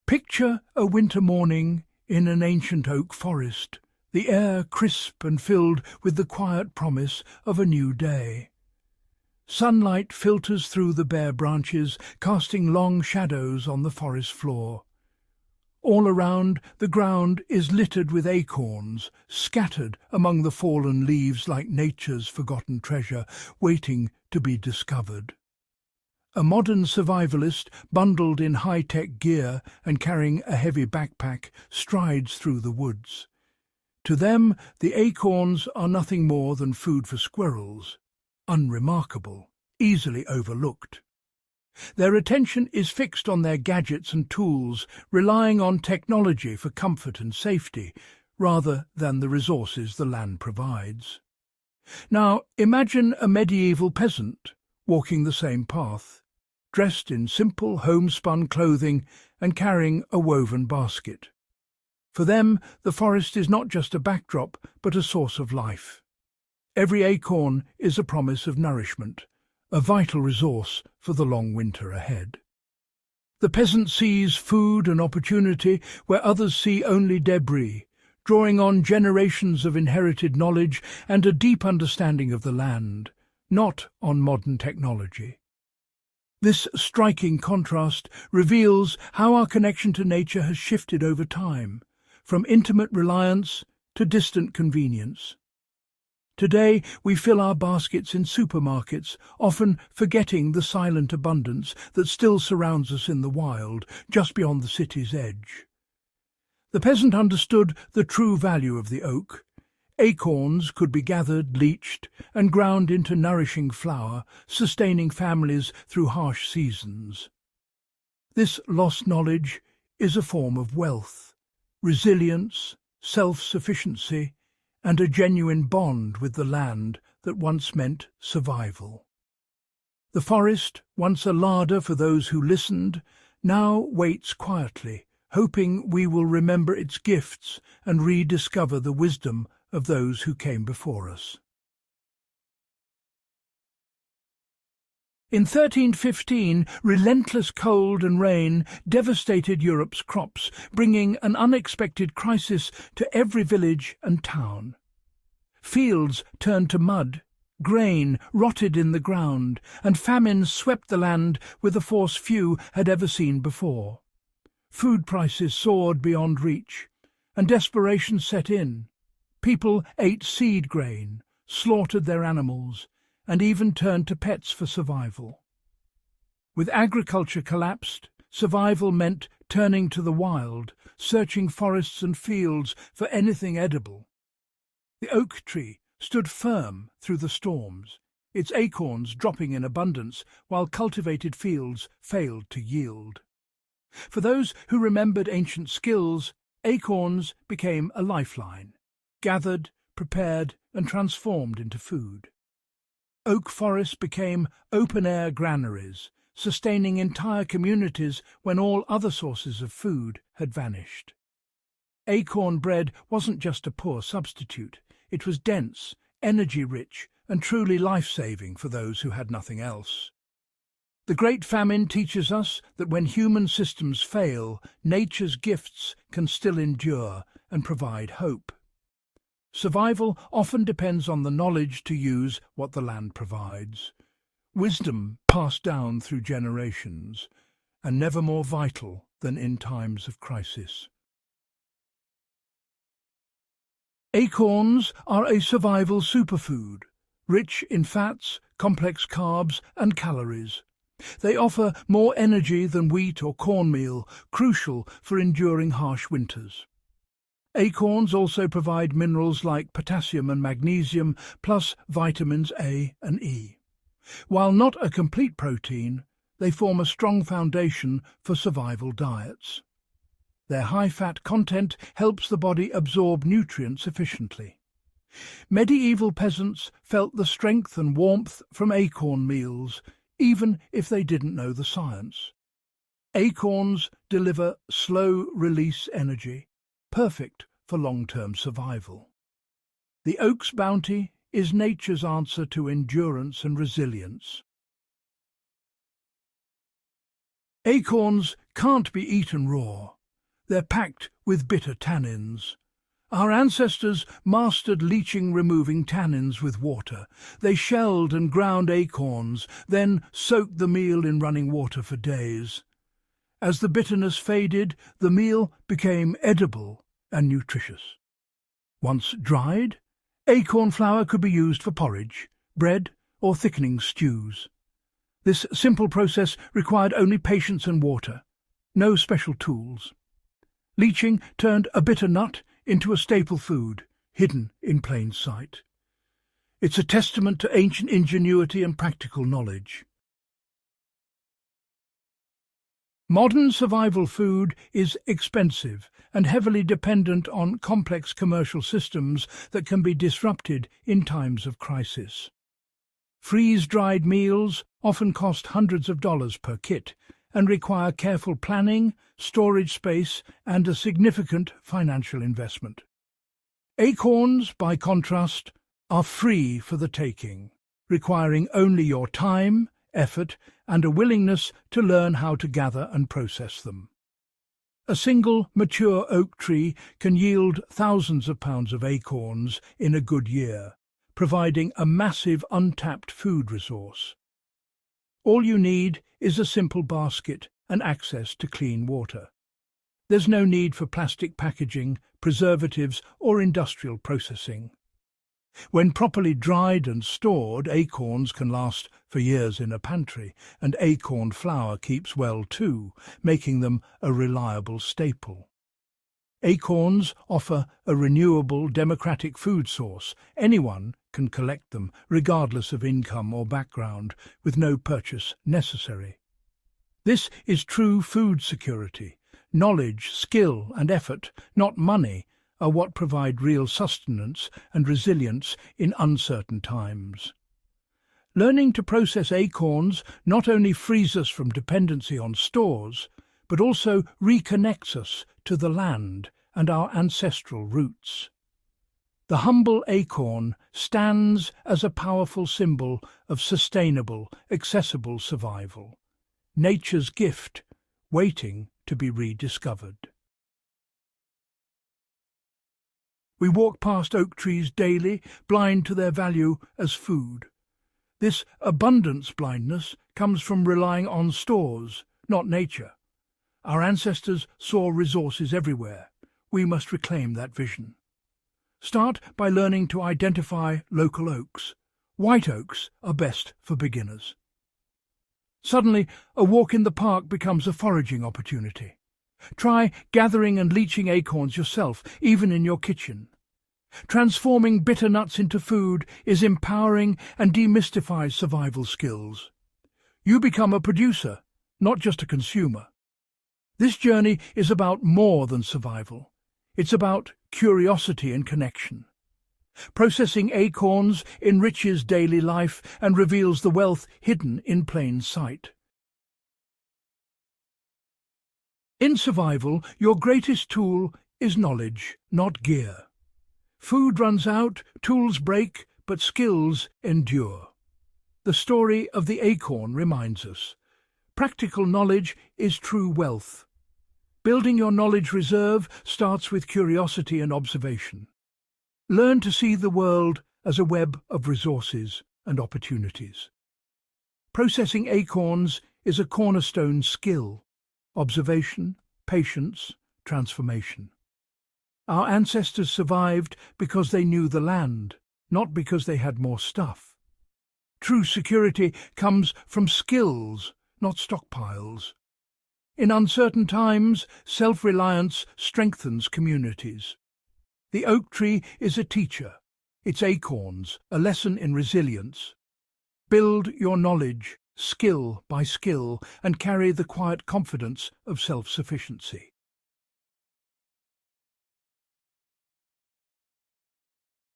Picture a winter morning in an ancient oak forest, the air crisp and filled with the quiet promise of a new day. Sunlight filters through the bare branches, casting long shadows on the forest floor. All around, the ground is littered with acorns, scattered among the fallen leaves like nature's forgotten treasure, waiting to be discovered. A modern survivalist, bundled in high-tech gear and carrying a heavy backpack, strides through the woods. To them, the acorns are nothing more than food for squirrels, unremarkable, easily overlooked. Their attention is fixed on their gadgets and tools, relying on technology for comfort and safety, rather than the resources the land provides. Now, imagine a medieval peasant walking the same path, dressed in simple homespun clothing and carrying a woven basket. For them, the forest is not just a backdrop, but a source of life. Every acorn is a promise of nourishment, a vital resource for the long winter ahead. The peasant sees food and opportunity where others see only debris, drawing on generations of inherited knowledge and a deep understanding of the land, not on modern technology. This striking contrast reveals how our connection to nature has shifted over time, from intimate reliance to distant convenience. Today, we fill our baskets in supermarkets, often forgetting the silent abundance that still surrounds us in the wild, just beyond the city's edge. The peasant understood the true value of the oak. Acorns could be gathered, leached, and ground into nourishing flour, sustaining families through harsh seasons. This lost knowledge is a form of wealth, resilience, self-sufficiency, and a genuine bond with the land that once meant survival. The forest, once a larder for those who listened, now waits quietly, hoping we will remember its gifts and rediscover the wisdom of those who came before us. In 1315, relentless cold and rain devastated Europe's crops, bringing an unexpected crisis to every village and town. Fields turned to mud, grain rotted in the ground, and famine swept the land with a force few had ever seen before. Food prices soared beyond reach, and desperation set in. People ate seed grain, slaughtered their animals, and even turned to pets for survival. With agriculture collapsed, survival meant turning to the wild, searching forests and fields for anything edible. The oak tree stood firm through the storms, its acorns dropping in abundance while cultivated fields failed to yield. For those who remembered ancient skills, acorns became a lifeline, gathered, prepared, and transformed into food. Oak forests became open-air granaries, sustaining entire communities when all other sources of food had vanished. Acorn bread wasn't just a poor substitute, it was dense, energy-rich, and truly life-saving for those who had nothing else. The Great Famine teaches us that when human systems fail, nature's gifts can still endure and provide hope. Survival often depends on the knowledge to use what the land provides. Wisdom passed down through generations, and never more vital than in times of crisis. Acorns are a survival superfood, rich in fats, complex carbs, and calories. They offer more energy than wheat or cornmeal, crucial for enduring harsh winters. Acorns also provide minerals like potassium and magnesium, plus vitamins A and E. While not a complete protein, they form a strong foundation for survival diets. Their high-fat content helps the body absorb nutrients efficiently. Medieval peasants felt the strength and warmth from acorn meals, even if they didn't know the science. Acorns deliver slow-release energy, perfect for long-term survival. The oak's bounty is nature's answer to endurance and resilience. Acorns can't be eaten raw. They're packed with bitter tannins. Our ancestors mastered leaching, removing tannins with water. They shelled and ground acorns, then soaked the meal in running water for days. As the bitterness faded, the meal became edible and nutritious. Once dried, acorn flour could be used for porridge, bread, or thickening stews. This simple process required only patience and water, no special tools. Leaching turned a bitter nut into a staple food, hidden in plain sight. It's a testament to ancient ingenuity and practical knowledge. Modern survival food is expensive and heavily dependent on complex commercial systems that can be disrupted in times of crisis. Freeze-dried meals often cost hundreds of dollars per kit and require careful planning, storage space, and a significant financial investment. Acorns, by contrast, are free for the taking, requiring only your time, effort, and a willingness to learn how to gather and process them. A single mature oak tree can yield thousands of pounds of acorns in a good year, providing a massive untapped food resource. All you need is a simple basket and access to clean water. There's no need for plastic packaging, preservatives, or industrial processing. When properly dried and stored, acorns can last for years in a pantry, and acorn flour keeps well too, making them a reliable staple. Acorns offer a renewable, democratic food source. Anyone can collect them, regardless of income or background, with no purchase necessary. This is true food security. Knowledge, skill, and effort, not money, are what provide real sustenance and resilience in uncertain times. Learning to process acorns not only frees us from dependency on stores, but also reconnects us to the land and our ancestral roots. The humble acorn stands as a powerful symbol of sustainable, accessible survival, nature's gift, waiting to be rediscovered. We walk past oak trees daily, blind to their value as food. This abundance blindness comes from relying on stores, not nature. Our ancestors saw resources everywhere. We must reclaim that vision. Start by learning to identify local oaks. White oaks are best for beginners. Suddenly, a walk in the park becomes a foraging opportunity. Try gathering and leaching acorns yourself, even in your kitchen. Transforming bitter nuts into food is empowering and demystifies survival skills. You become a producer, not just a consumer. This journey is about more than survival. It's about curiosity and connection. Processing acorns enriches daily life and reveals the wealth hidden in plain sight. In survival, your greatest tool is knowledge, not gear. Food runs out, tools break, but skills endure. The story of the acorn reminds us. Practical knowledge is true wealth. Building your knowledge reserve starts with curiosity and observation. Learn to see the world as a web of resources and opportunities. Processing acorns is a cornerstone skill. Observation, patience, transformation. Our ancestors survived because they knew the land, not because they had more stuff. True security comes from skills, not stockpiles. In uncertain times, self-reliance strengthens communities. The oak tree is a teacher, its acorns a lesson in resilience. Build your knowledge, skill by skill, and carry the quiet confidence of self-sufficiency.